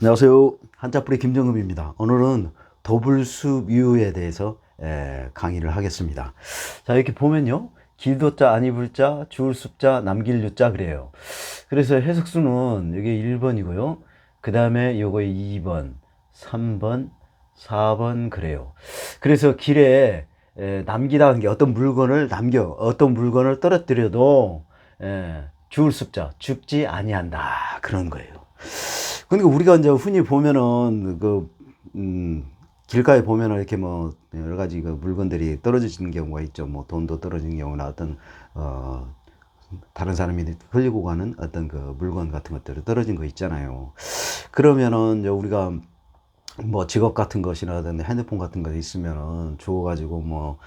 안녕하세요. 한자뿌리 김정금입니다. 오늘은 도불수유에 대해서 강의를 하겠습니다. 자, 이렇게 보면요. 길도자, 아니불자, 주울숲자, 남길유자 그래요. 그래서 해석수는 이게 1번이고요. 그 다음에 요거 2번, 3번, 4번 그래요. 그래서 길에 남기다 한 게 어떤 물건을 남겨, 어떤 물건을 떨어뜨려도 주울숲자, 죽지 아니한다. 그런 거예요. 그러니까 우리가 이제 흔히 보면은 길가에 보면은 이렇게 뭐 여러 가지 그 물건들이 떨어지는 경우가 있죠. 뭐 돈도 떨어지는 경우나 어떤 다른 사람이 흘리고 가는 어떤 그 물건 같은 것들이 떨어진 거 있잖아요. 그러면은 이제 우리가 뭐 직업 같은 것이라든지 핸드폰 같은 거 있으면은 주워가지고 뭐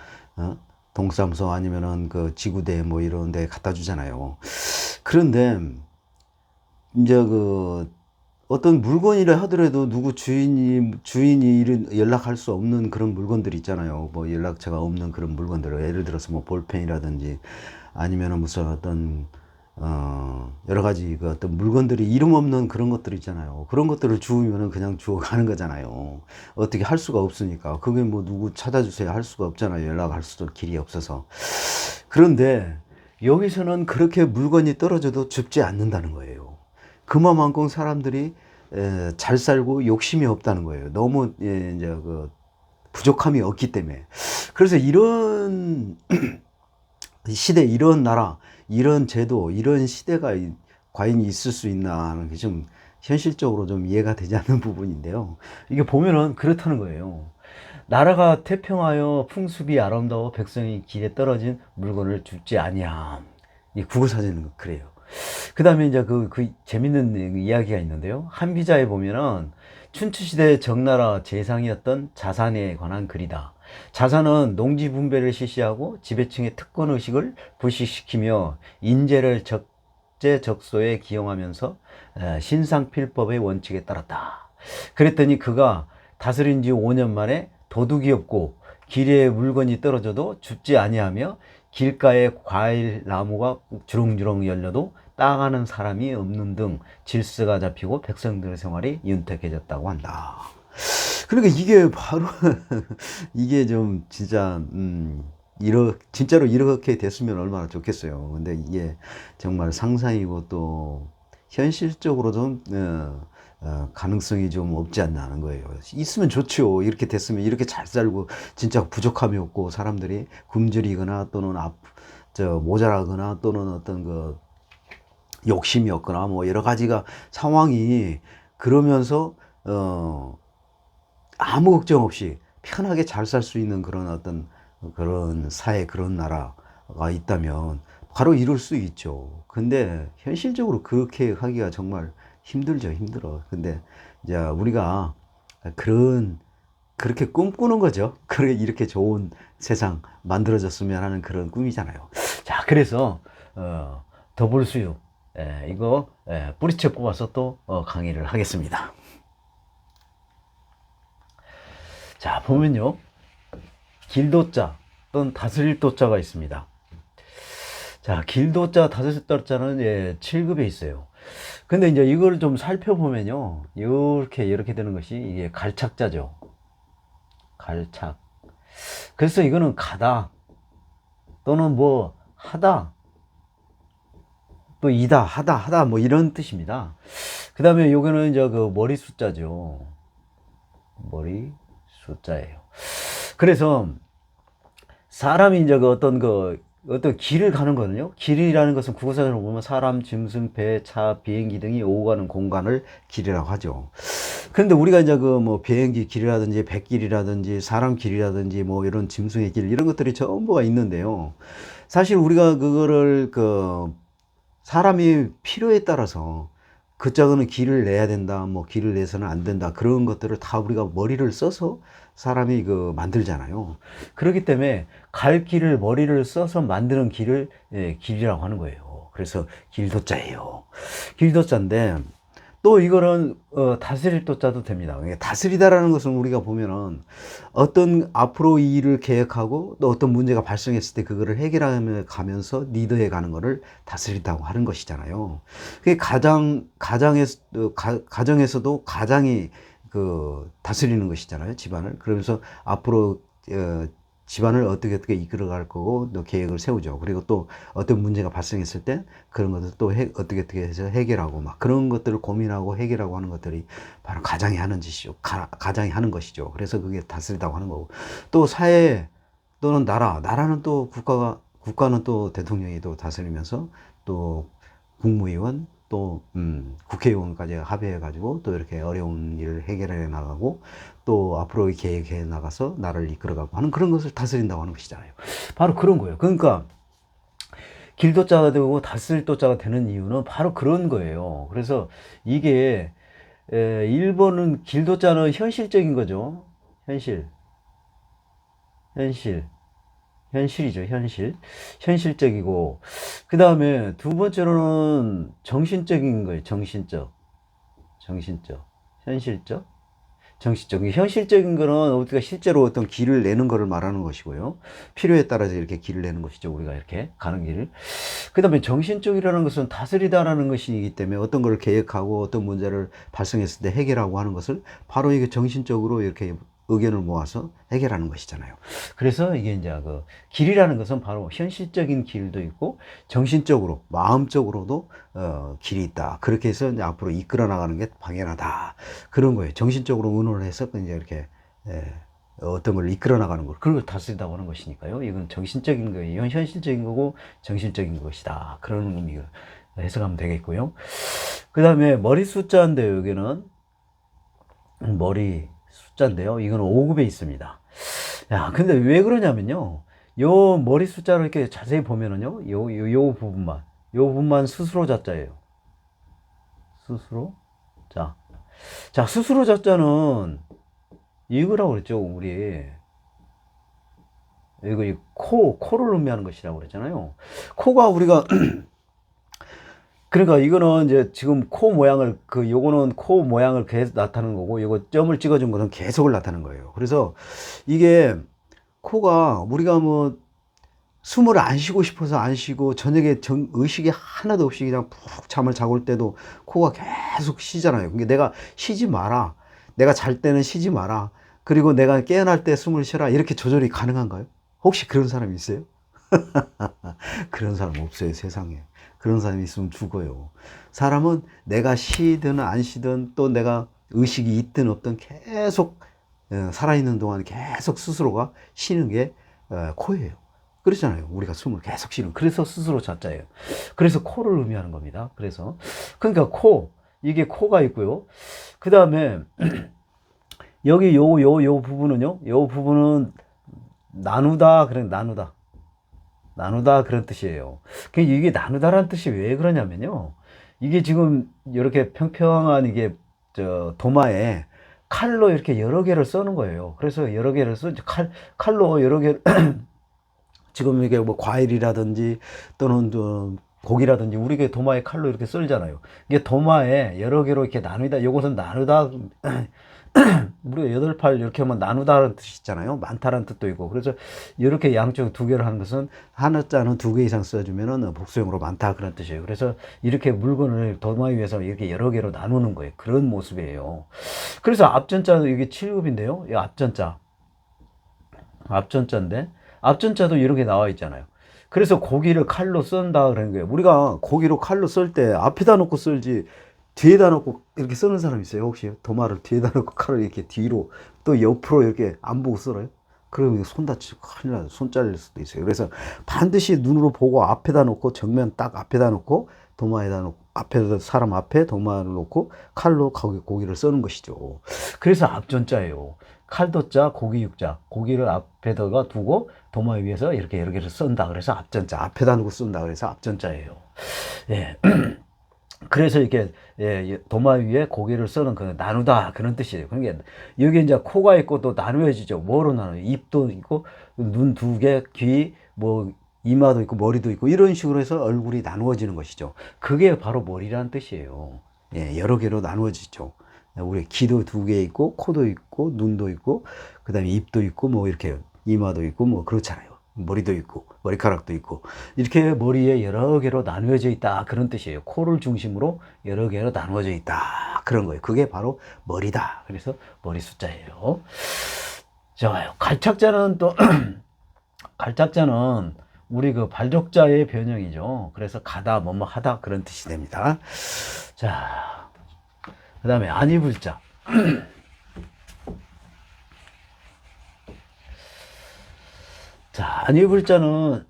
동사무소 아니면은 그 지구대 뭐 이런 데 갖다 주잖아요. 그런데 이제 그 어떤 물건이라 하더라도 누구 주인이 연락할 수 없는 그런 물건들 있잖아요. 뭐 연락처가 없는 그런 물건들, 예를 들어서 뭐 볼펜이라든지 아니면은 무슨 어떤 여러 가지 그 어떤 물건들이 이름 없는 그런 것들 있잖아요. 그런 것들을 주우면은 그냥 주워 가는 거잖아요. 어떻게 할 수가 없으니까. 그게 뭐 누구 찾아주세요 할 수가 없잖아요. 연락할 수도 길이 없어서. 그런데 여기서는 그렇게 물건이 떨어져도 줍지 않는다는 거예요. 그만큼 사람들이 잘 살고 욕심이 없다는 거예요. 너무 이제 그 부족함이 없기 때문에. 그래서 이런 시대, 이런 나라, 이런 제도, 이런 시대가 과연 있을 수 있나 하는 게 좀 현실적으로 좀 이해가 되지 않는 부분인데요. 이게 보면은 그렇다는 거예요. 나라가 태평하여 풍습이 아름다워 백성이 길에 떨어진 물건을 줍지 아니함. 이 국어사전은 그래요. 그 다음에 이제 그 재밌는 이야기가 있는데요. 한비자에 보면은 춘추시대 정나라 재상이었던 자산에 관한 글이다. 자산은 농지 분배를 실시하고 지배층의 특권 의식을 불식시키며 인재를 적재적소에 기용하면서 신상필법의 원칙에 따랐다. 그랬더니 그가 다스린 지 5년 만에 도둑이 없고 길에 물건이 떨어져도 줍지 아니하며 길가에 과일 나무가 주렁주렁 열려도 따가는 사람이 없는 등 질서가 잡히고 백성들의 생활이 윤택해졌다고 한다. 그러니까 이게 바로 이게 좀 진짜 진짜로 이렇게 됐으면 얼마나 좋겠어요. 근데 이게 정말 상상이고 또 현실적으로 좀 가능성이 좀 없지 않나 하는 거예요. 있으면 좋죠. 이렇게 됐으면 이렇게 잘 살고 진짜 부족함이 없고 사람들이 굶주리거나 또는 모자라거나 또는 어떤 그 욕심이 없거나 뭐 여러 가지가 상황이 그러면서 아무 걱정 없이 편하게 잘 살 수 있는 그런 어떤 그런 사회, 그런 나라가 있다면 바로 이룰 수 있죠. 근데 현실적으로 그렇게 하기가 정말 힘들죠. 힘들어. 근데 이제 우리가 그렇게 꿈꾸는 거죠. 그래, 이렇게 좋은 세상 만들어졌으면 하는 그런 꿈이잖아요. 자, 그래서 더불수육 이거 뿌리채 뽑아서 또 강의를 하겠습니다. 자, 보면요. 길도자 또는 다스릴 도자가 있습니다. 자, 길도자, 다스릴 도자는 7급에 있어요. 근데 이제 이걸 좀 살펴보면요. 이렇게 되는 것이 이게 갈착자죠. 갈착. 그래서 이거는 가다 또는 뭐 하다 또 이다 하다 뭐 이런 뜻입니다. 그 다음에 요거는 이제 그 머리 숫자죠. 머리 숫자예요. 그래서 사람이 이제 어떤 길을 가는 거는요. 길이라는 것은 국어사전으로 보면 사람, 짐승, 배, 차, 비행기 등이 오고 가는 공간을 길이라고 하죠. 그런데 우리가 이제 그 뭐 비행기 길이라든지 백길이라든지 사람 길이라든지 뭐 이런 짐승의 길 이런 것들이 전부가 있는데요. 사실 우리가 그거를 사람이 필요에 따라서 그쪽은 길을 내야 된다, 뭐 길을 내서는 안 된다, 그런 것들을 다 우리가 머리를 써서 사람이 만들잖아요. 그렇기 때문에 갈 길을 머리를 써서 만드는 길을 길이라고 하는 거예요. 그래서 길도자예요. 길도자인데 또 이거는 다스릴 또자도 됩니다. 다스리다라는 것은 우리가 보면은 어떤 앞으로 이 일을 계획하고 또 어떤 문제가 발생했을 때 그거를 해결하며 가면서 리드해 가는 거를 다스린다고 하는 것이잖아요. 그게 가정에서도 가장이 그 다스리는 것이잖아요. 집안을. 그러면서 앞으로 집안을 어떻게 이끌어갈 거고 또 계획을 세우죠. 그리고 또 어떤 문제가 발생했을 때 그런 것을 또 어떻게 해서 해결하고 막 그런 것들을 고민하고 해결하고 하는 것들이 바로 가장이 하는 짓이죠. 가장이 하는 것이죠. 그래서 그게 다스리다고 하는 거고 또 사회 또는 나라는 또 국가는 또 대통령이 또 다스리면서 또 국무위원 또 국회의원까지 합의해 가지고 또 이렇게 어려운 일을 해결해 나가고 또 앞으로 계획해 나가서 나라를 이끌어가고 하는 그런 것을 다스린다고 하는 것이잖아요. 바로 그런 거예요. 그러니까 길도자가 되고 다스릴 도자가 되는 이유는 바로 그런 거예요. 그래서 이게 1번은 길도자는 현실적인 거죠. 현실이죠, 현실적이고. 그 다음에 두 번째로는 정신적인 거예요, 현실적. 현실적인 거는 우리가 실제로 어떤 길을 내는 거를 말하는 것이고요. 필요에 따라서 이렇게 길을 내는 것이죠. 우리가 이렇게 가는 길을. 그 다음에 정신적이라는 것은 다스리다라는 것이기 때문에 어떤 걸 계획하고 어떤 문제를 발생했을 때 해결하고 하는 것을 바로 이게 정신적으로 이렇게 의견을 모아서 해결하는 것이잖아요. 그래서 이게 이제 그 길이라는 것은 바로 현실적인 길도 있고 정신적으로, 마음적으로도 길이 있다. 그렇게 해서 이제 앞으로 이끌어 나가는 게 방향하다. 그런 거예요. 정신적으로 의논을 해서 이제 이렇게 어떤 걸 이끌어 나가는 걸 그걸 다스린다고 하는 것이니까요. 이건 정신적인 거예요. 이건 현실적인 거고 정신적인 것이다. 그런 의미를 해석하면 되겠고요. 그 다음에 머리 숫자인데요. 여기는 머리 숫자인데요. 이거는 5급에 있습니다. 야, 근데 왜 그러냐면요. 요 머리 숫자를 이렇게 자세히 보면은요. 요 부분만 스스로 자자예요. 스스로 자. 자, 스스로 자자는 이거라고 그랬죠. 우리. 이거 코를 의미하는 것이라고 그랬잖아요. 코가 우리가 그러니까 이거는 이제 지금 코 모양을 요거는 코 모양을 계속 나타내는 거고 요거 점을 찍어준 것은 계속을 나타내는 거예요. 그래서 이게 코가 우리가 뭐 숨을 안 쉬고 싶어서 안 쉬고 저녁에 의식이 하나도 없이 그냥 푹 잠을 자고 올 때도 코가 계속 쉬잖아요. 그러니까 내가 쉬지 마라. 내가 잘 때는 쉬지 마라. 그리고 내가 깨어날 때 숨을 쉬라. 이렇게 조절이 가능한가요? 혹시 그런 사람이 있어요? 그런 사람 없어요, 세상에. 그런 사람이 있으면 죽어요. 사람은 내가 쉬든 안 쉬든 또 내가 의식이 있든 없든 계속 살아있는 동안 계속 스스로가 쉬는 게 코예요. 그렇잖아요. 우리가 숨을 계속 쉬는. 그래서 스스로 자자예요. 그래서 코를 의미하는 겁니다. 그래서 그러니까 이게 코가 있고요. 그 다음에 여기 요 부분은요. 요 부분은 나누다 그런 뜻이에요. 이게 나누다라는 뜻이 왜 그러냐면요. 이게 지금 이렇게 평평한 이게 도마에 칼로 이렇게 여러 개를 써는 거예요. 그래서 여러 개를 칼로 여러 개 지금 이게 뭐 과일이라든지 또는 고기라든지 우리가 도마에 칼로 이렇게 썰잖아요. 이게 도마에 여러 개로 이렇게 나누다. 이것은 나누다. 우리가 8팔 이렇게 하면 나누다라는 뜻이 있잖아요. 많다라는 뜻도 있고. 그래서 이렇게 양쪽 두 개를 하는 것은 하나자는 2개 이상 써주면은 복수형으로 많다 그런 뜻이에요. 그래서 이렇게 물건을 도마 위에서 이렇게 여러 개로 나누는 거예요. 그런 모습이에요. 그래서 앞전자도 이게 7급인데요. 이 앞전자인데 앞전자도 이렇게 나와 있잖아요. 그래서 고기를 칼로 썬다 그러는 거예요. 우리가 고기로 칼로 썰 때 앞에다 놓고 썰지 뒤에다 놓고 이렇게 쓰는 사람 있어요? 혹시 도마를 뒤에다 놓고 칼을 이렇게 뒤로 또 옆으로 이렇게 안 보고 썰어요? 그러면 손 다치고 큰일 나요. 손 잘릴 수도 있어요. 그래서 반드시 눈으로 보고 앞에다 놓고 정면 딱 앞에다 놓고 도마에다 놓고 사람 앞에 도마를 놓고 칼로 고기를 써는 것이죠. 그래서 앞전자예요. 칼도자, 고기육자. 고기를 앞에다가 두고 도마 위에서 이렇게 여러 개를 썬다. 그래서 앞전자. 앞에다 놓고 쏜다. 그래서 앞전자예요. 예. 그래서 이렇게 도마 위에 고기를 써는 그 나누다 그런 뜻이에요. 그러니까 여기 이제 코가 있고 또 나누어지죠. 뭐로 나눠요? 입도 있고 눈 2개, 귀, 뭐 이마도 있고 머리도 있고 이런 식으로 해서 얼굴이 나누어지는 것이죠. 그게 바로 머리라는 뜻이에요. 예, 여러 개로 나누어지죠. 우리 귀도 두 개 있고, 코도 있고, 눈도 있고, 그 다음에 입도 있고, 뭐 이렇게 이마도 있고, 뭐 그렇잖아요. 머리도 있고, 머리카락도 있고, 이렇게 머리에 여러 개로 나누어져 있다. 그런 뜻이에요. 코를 중심으로 여러 개로 나누어져 있다. 그런 거예요. 그게 바로 머리다. 그래서 머리 숫자예요. 좋아요. 갈착자는 또, 갈착자는 우리 그 발족자의 변형이죠. 그래서 가다, 뭐뭐 하다 그런 뜻이 됩니다. 자, 그 다음에 안이불자. 자, 안이불자는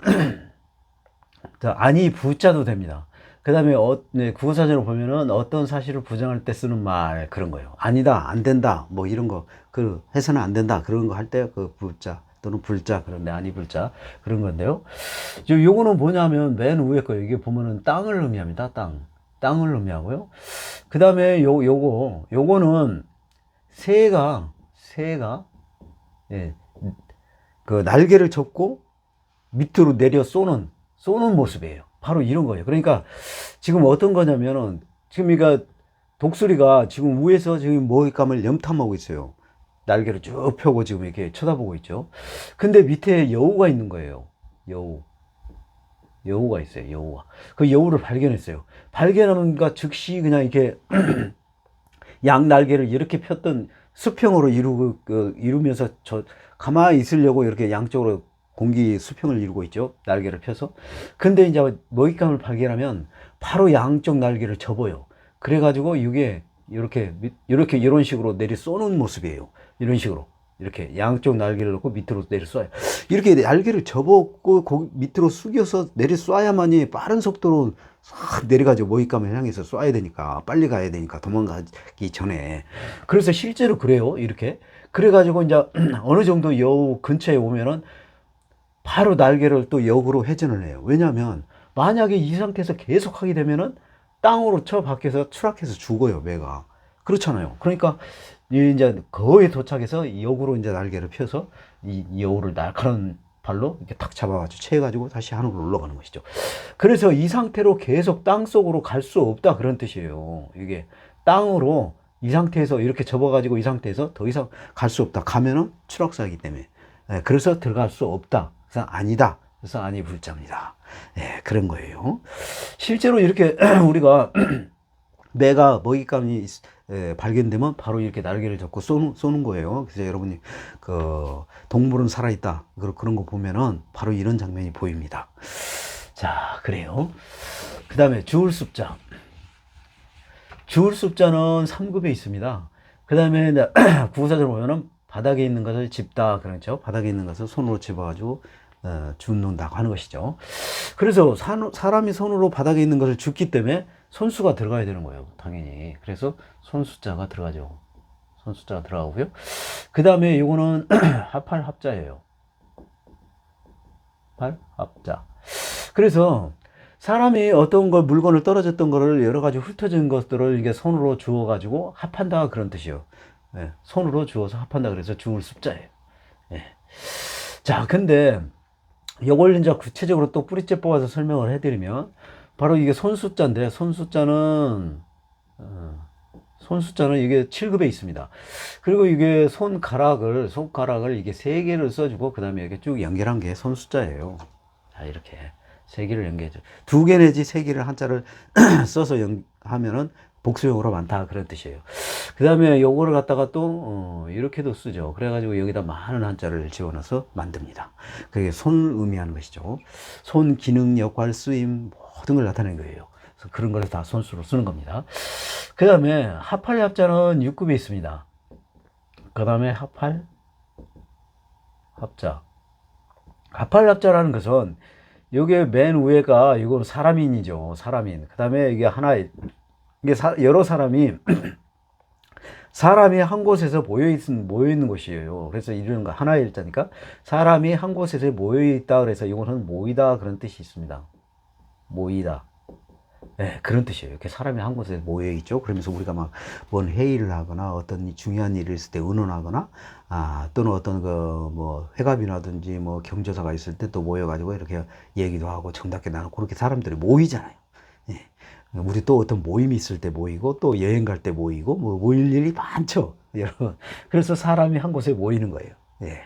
안이부자도 됩니다. 그 다음에 네, 국어사전을 보면은 어떤 사실을 부정할 때 쓰는 말 그런 거예요. 아니다, 안 된다, 뭐 이런 거, 그 해서는 안 된다 그런 거 할 때 그 부자 또는 불자 그런데 안이불자 그런 건데요. 요거는 뭐냐면 맨 위에 거 이게 보면은 땅을 의미합니다. 땅을 의미하고요. 그 다음에 요거는 새가 예, 그 날개를 접고 밑으로 내려 쏘는 모습이에요. 바로 이런 거예요. 그러니까 지금 어떤 거냐면은 지금 그러니까 독수리가 지금 위에서 지금 먹잇감을 염탐하고 있어요. 날개를 쭉 펴고 지금 이렇게 쳐다보고 있죠. 근데 밑에 여우가 있는 거예요. 여우가 있어요. 여우가. 그 여우를 발견했어요. 발견하면가 즉시 그냥 이렇게 양 날개를 이렇게 폈던 수평으로 이루면서 가만히 있으려고 이렇게 양쪽으로 공기 수평을 이루고 있죠. 날개를 펴서. 근데 이제 먹잇감을 발견하면 바로 양쪽 날개를 접어요. 그래가지고 이게 이렇게 이런 식으로 내리 쏘는 모습이에요. 이런 식으로. 이렇게 양쪽 날개를 놓고 밑으로 내리 쏴요. 이렇게 날개를 접었고 밑으로 숙여서 내리 쏴야만이 빠른 속도로 싹 내려가지고 먹잇감을 향해서 쏴야 되니까 빨리 가야 되니까 도망가기 전에. 그래서 실제로 그래요. 이렇게. 그래가지고 이제 어느 정도 여우 근처에 오면은 바로 날개를 또 역으로 회전을 해요. 왜냐하면 만약에 이 상태에서 계속 하게 되면은 땅으로 쳐 박혀서 추락해서 죽어요, 매가. 그렇잖아요. 그러니까 이제 거의 도착해서 역으로 이제 날개를 펴서 이 여우를 날카로운 발로 이렇게 탁 잡아가지고 채가지고 다시 하늘로 올라가는 것이죠. 그래서 이 상태로 계속 땅 속으로 갈 수 없다 그런 뜻이에요. 이게 땅으로 이 상태에서 이렇게 접어가지고 이 상태에서 더 이상 갈 수 없다. 가면은 추락사이기 때문에. 그래서 들어갈 수 없다. 그래서 아니다. 그래서 안이불자입니다. 그런 거예요. 실제로 이렇게 우리가 매가 먹잇감이 발견되면 바로 이렇게 날개를 잡고 쏘는 거예요. 그래서 여러분이 그 동물은 살아있다 그런 거 보면은 바로 이런 장면이 보입니다. 자, 그래요. 그 다음에 주울습자. 주울습자는 3급에 있습니다. 그 다음에 구구사절 보면은 바닥에 있는 것을 짚다 그렇죠. 바닥에 있는 것을 손으로 집어가지고 줍는다고 하는 것이죠. 그래서 사람이 손으로 바닥에 있는 것을 줍기 때문에 손수가 들어가야 되는 거예요. 당연히. 그래서 손수자가 들어가죠. 손수자가 들어가고요. 그 다음에 이거는 합자예요. 합자. 그래서 사람이 어떤 걸 물건을 떨어졌던 거를 여러 가지 훑어진 것들을 이게 손으로 주워 가지고 합한다 그런 뜻이요. 손으로 주워서 합한다 그래서 주울 습자예요. 자, 근데 이걸 이제 구체적으로 또 뿌리째 뽑아서 설명을 해드리면 바로 이게 손숫자인데 손숫자는 이게 7급에 있습니다. 그리고 이게 손가락을 이게 3개를 써주고 그 다음에 이렇게 쭉 연결한 게 손숫자예요. 자, 이렇게 3개를 연결해줘. 2개 내지 3개를 한자를 써서 하면은 복수용어로 많다 그런 뜻이에요. 그 다음에 요거를 갖다가 또 이렇게도 쓰죠. 그래가지고 여기다 많은 한자를 집어넣어서 만듭니다. 그게 손을 의미하는 것이죠. 손 기능 역할 쓰임 모든 걸 나타내는 거예요. 그래서 그런 걸 다 손수로 쓰는 겁니다. 그 다음에 합할 합자는 6급에 있습니다. 그 다음에 합자. 합할 합자라는 것은 요게 맨 위에가 이건 사람인이죠. 사람인. 그 다음에 이게 이게 여러 사람이 한 곳에서 모여 있는 곳이에요. 그래서 이런 거 하나의 일자니까 사람이 한 곳에서 모여 있다. 그래서 이거는 모이다 그런 뜻이 있습니다. 모이다. 그런 뜻이에요. 이렇게 사람이 한 곳에 모여 있죠. 그러면서 우리가 막 뭔 회의를 하거나 어떤 중요한 일을 있을 때 의논하거나 또는 어떤 뭐 회갑이라든지 뭐 경조사가 있을 때 또 모여가지고 이렇게 얘기도 하고 정답게 나누고 그렇게 사람들이 모이잖아요. 우리 또 어떤 모임이 있을 때 모이고 또 여행 갈 때 모이고 뭐 모일 일이 많죠, 여러분. 그래서 사람이 한 곳에 모이는 거예요. 예.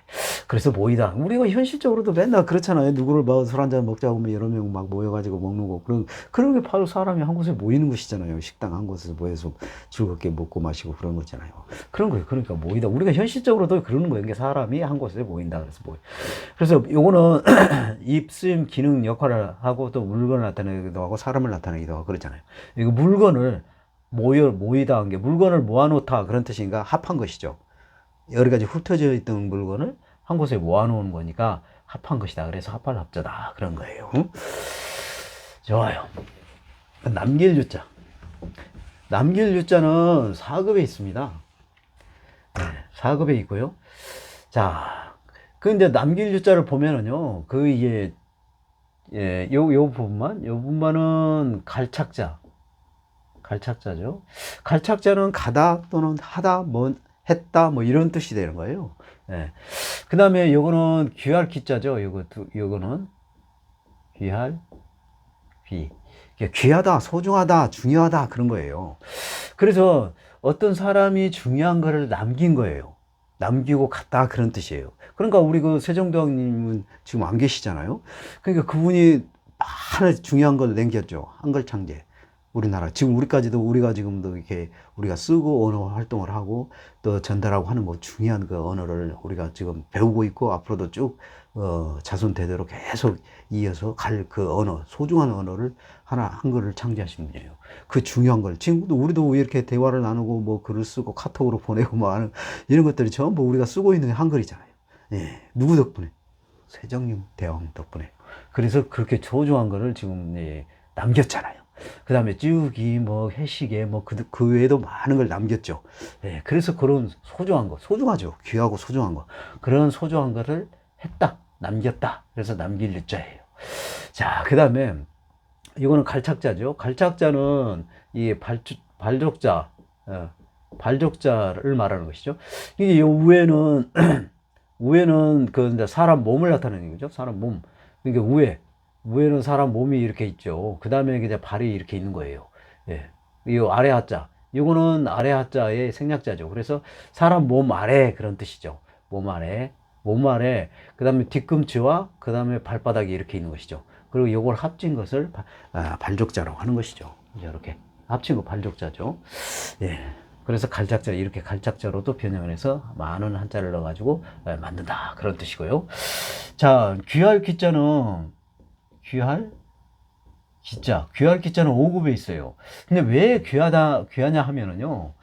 그래서 모이다. 우리가 현실적으로도 맨날 그렇잖아요. 누구를 뭐 술 한잔 먹자고 하면 여러 명 막 모여가지고 먹는 거. 그런 게 바로 사람이 한 곳에 모이는 것이잖아요. 식당 한 곳에서 모여서 즐겁게 먹고 마시고 그런 거잖아요. 그런 거예요. 그러니까 모이다. 우리가 현실적으로도 그러는 거예요. 이게 사람이 한 곳에 모인다. 그래서 그래서 요거는 입쓰임 기능 역할을 하고 또 물건을 나타내기도 하고 사람을 나타내기도 하고 그러잖아요. 이거 물건을 모이다 한 게 물건을 모아놓다 그런 뜻인가 합한 것이죠. 여러 가지 흩어져 있던 물건을 한 곳에 모아놓은 거니까 합한 것이다. 그래서 합할 합자다. 그런 거예요. 좋아요. 남길 유자. 남길 유자는 4급에 있습니다. 네, 4급에 있고요. 자, 근데 남길 유자를 보면은요, 이게, 예, 요 부분만은 갈착자죠. 갈착자는 가다 또는 하다, 뭐, 했다, 뭐, 이런 뜻이 되는 거예요. 예. 그 다음에 요거는 귀할 기자죠. 요거는 귀할 귀. 귀하다, 소중하다, 중요하다, 그런 거예요. 그래서 어떤 사람이 중요한 거를 남긴 거예요. 남기고 갔다, 그런 뜻이에요. 그러니까 우리 그 세종대왕님은 지금 안 계시잖아요. 그러니까 그분이 하나 중요한 걸 남겼죠. 한글 창제. 우리나라 지금 우리가 지금도 이렇게 우리가 쓰고 언어 활동을 하고 또 전달하고 하는 뭐 중요한 그 언어를 우리가 지금 배우고 있고 앞으로도 쭉 자손 대대로 계속 이어서 갈 그 언어, 소중한 언어를 하나 한글을 창제하신 분이에요. 그 중요한 걸 지금도 우리도 이렇게 대화를 나누고 뭐 글을 쓰고 카톡으로 보내고 뭐 하는 이런 것들이 전부 우리가 쓰고 있는 한글이잖아요. 예, 누구 덕분에? 세종님 대왕 덕분에. 그래서 그렇게 소중한 거를 지금 남겼잖아요. 그 다음에 찌우기, 뭐, 해시계, 뭐, 그 외에도 많은 걸 남겼죠. 예, 그래서 그런 소중한 거, 소중하죠. 귀하고 소중한 거. 그런 소중한 거를 했다, 남겼다. 그래서 남길 유자예요. 자, 그 다음에, 이거는 갈착자죠. 갈착자는 이 발족자, 발족자를 말하는 것이죠. 이게 요 우에는, 우에는 그 사람 몸을 나타내는 거죠. 사람 몸. 그러니까 우에는 사람 몸이 이렇게 있죠. 그 다음에 이제 발이 이렇게 있는 거예요. 예. 이 아래 하자. 이거는 아래 하자의 생략자죠. 그래서 사람 몸 아래 그런 뜻이죠. 몸 아래. 그 다음에 뒤꿈치와 그 다음에 발바닥이 이렇게 있는 것이죠. 그리고 이걸 합친 것을 발족자라고 하는 것이죠. 이렇게 합친 거 발족자죠. 예. 그래서 갈착자, 이렇게 갈착자로도 변형을 해서 많은 한자를 넣어가지고 만든다. 그런 뜻이고요. 자, 귀할 기자는 귀할 기자는 5급에 있어요. 근데 왜 귀하냐 하면은요,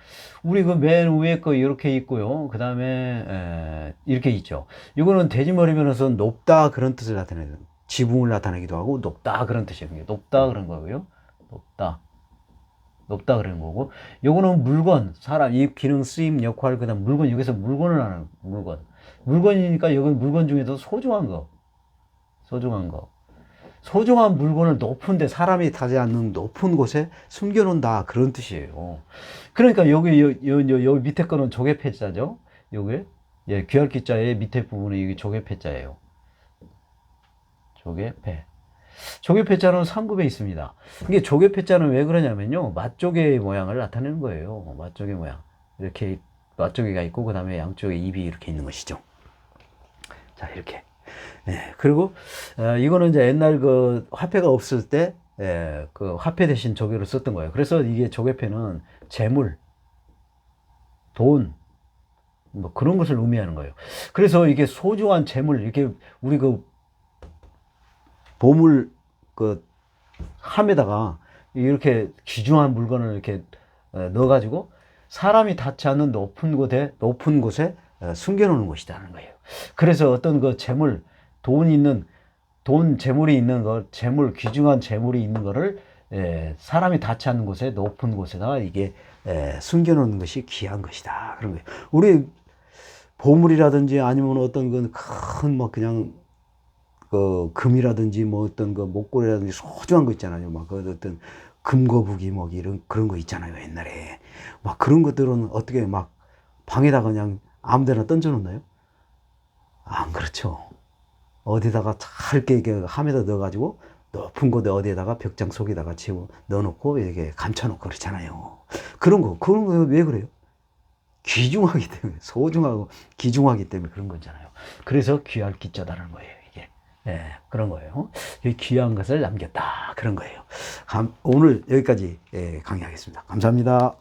우리 그 맨 위에 거 이렇게 있고요. 그 다음에, 이렇게 있죠. 이거는 돼지머리면서 높다 그런 뜻을 나타내는, 지붕을 나타내기도 하고, 높다 그런 뜻이에요. 높다 그런 거고요. 높다 그런 거고, 요거는 물건, 사람, 이 기능, 쓰임, 역할, 그 다음 물건, 여기서 물건을 하는 물건이니까 여기 물건 중에도 소중한 거. 소중한 물건을 높은데 사람이 타지 않는 높은 곳에 숨겨놓는다 그런 뜻이에요. 그러니까 여기 밑에 거는 조개패자죠. 요게 예, 귀할 기자의 밑에 부분이 이게 조개패자예요. 조개패자는 3급에 있습니다. 이게 조개패자는 왜 그러냐면요, 맛조개 모양을 나타내는 거예요. 맛조개 모양 이렇게 맛조개가 있고 그 다음에 양쪽에 입이 이렇게 있는 것이죠. 자, 이렇게. 예, 그리고, 이거는 이제 옛날 그 화폐가 없을 때, 그 화폐 대신 조개로 썼던 거예요. 그래서 이게 조개패는 재물, 돈, 뭐 그런 것을 의미하는 거예요. 그래서 이게 소중한 재물, 이렇게 우리 그 보물 그 함에다가 이렇게 귀중한 물건을 이렇게 넣어가지고 사람이 닿지 않는 높은 곳에 숨겨놓는 것이라는 거예요. 그래서 어떤 그 재물, 재물이 있는 것, 귀중한 재물이 있는 거를 사람이 닿지 않는 곳에, 높은 곳에다가 이게 숨겨놓는 것이 귀한 것이다. 그런 거예요. 우리 보물이라든지 아니면 어떤 큰 뭐 그냥 그 금이라든지 뭐 어떤 그 목걸이라든지 소중한 거 있잖아요. 막 그 어떤 금거북이 뭐 이런 그런 거 있잖아요. 옛날에 막 그런 것들은 어떻게 막 방에다가 그냥 아무데나 던져놓나요? 안 그렇죠. 어디다가 잘 이렇게 함에다 넣어가지고 높은 곳에 어디에다가 벽장 속에다가 채워 넣어놓고 이렇게 감춰놓고 그렇잖아요. 그런 거 왜 그래요? 귀중하기 때문에, 소중하고 귀중하기 때문에 그런 거잖아요. 그래서 귀할 귀자다라는 거예요, 이게. 예, 그런 거예요. 귀한 것을 남겼다. 그런 거예요. 오늘 여기까지 강의하겠습니다. 감사합니다.